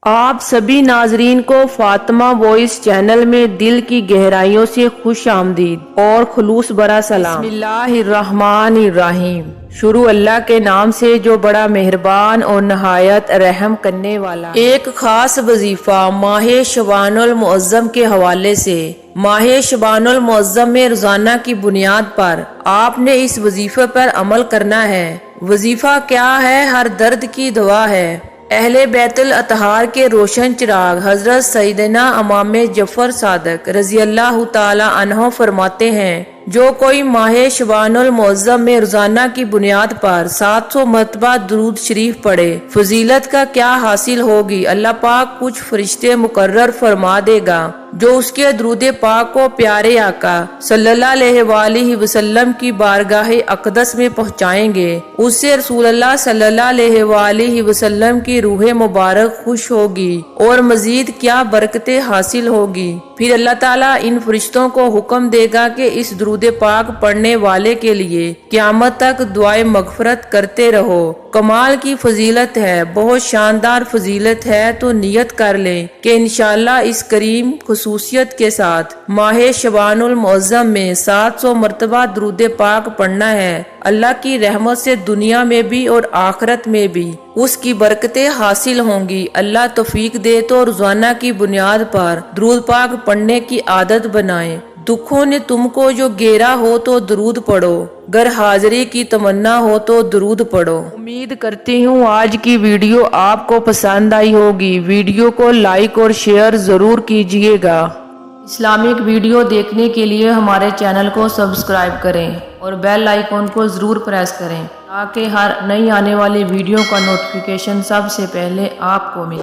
آپ سبھی ناظرین کو فاطمہ وائس چینل میں دل کی گہرائیوں سے خوش آمدید اور خلوص برا سلام۔ بسم اللہ الرحمن الرحیم۔ شروع اللہ کے نام سے جو بڑا مہربان اور نہایت رحم کرنے والا ہے۔ ایک خاص وظیفہ ماہ شعبان المعظم کے حوالے سے۔ ماہ شعبان المعظم میں روزانہ کی بنیاد پر آپ نے اس وظیفے پر عمل کرنا ہے۔ وظیفہ کیا ہے؟ ہر درد کی دوا ہے۔ اہل بیت الاطہار کے روشن چراغ حضرت سیدنا امام جعفر صادق رضی اللہ تعالی عنہ فرماتے ہیں، جو کوئی ماہ شعبان المعظم میں روزانہ کی بنیاد پر 700 مرتبہ درود شریف پڑھے، فضیلت کا کیا حاصل ہوگی؟ اللہ پاک کچھ فرشتے مقرر فرما دے گا جو اس کے درود پاک کو پیارے آقا صلی اللہ علیہ وآلہ وسلم کی بارگاہ اقدس میں پہنچائیں گے۔ اس سے رسول اللہ صلی اللہ علیہ وآلہ وسلم کی روح مبارک خوش ہوگی اور مزید کیا برکتیں حاصل ہوگی۔ پھر اللہ تعالیٰ ان فرشتوں کو حکم دے گا کہ اس درود پاک پڑھنے والے کے لیے قیامت تک دعائے مغفرت کرتے رہو۔ کمال کی فضیلت ہے، بہت شاندار فضیلت ہے، تو نیت کر لیں کہ انشاءاللہ اس کریم خصوصیت کے ساتھ ماہ شعبان المعظم میں 700 مرتبہ درود پاک پڑھنا ہے۔ اللہ کی رحمت سے دنیا میں بھی اور آخرت میں بھی اس کی برکتیں حاصل ہوں گی۔ اللہ توفیق دے تو روزانہ کی بنیاد پر درود پاک پڑھنے کی عادت بنائیں۔ دکھوں نے تم کو جو گھیرا ہو تو درود پڑھو، گر حاضری کی تمنا ہو تو درود پڑھو۔ امید کرتی ہوں آج کی ویڈیو آپ کو پسند آئی ہوگی۔ ویڈیو کو لائک اور شیئر ضرور کیجیے گا۔ اسلامک ویڈیو دیکھنے کے لیے ہمارے چینل کو سبسکرائب کریں اور بیل آئیکن کو ضرور پریس کریں تاکہ ہر نئی آنے والی ویڈیو کا نوٹیفیکیشن سب سے پہلے آپ کو ملے۔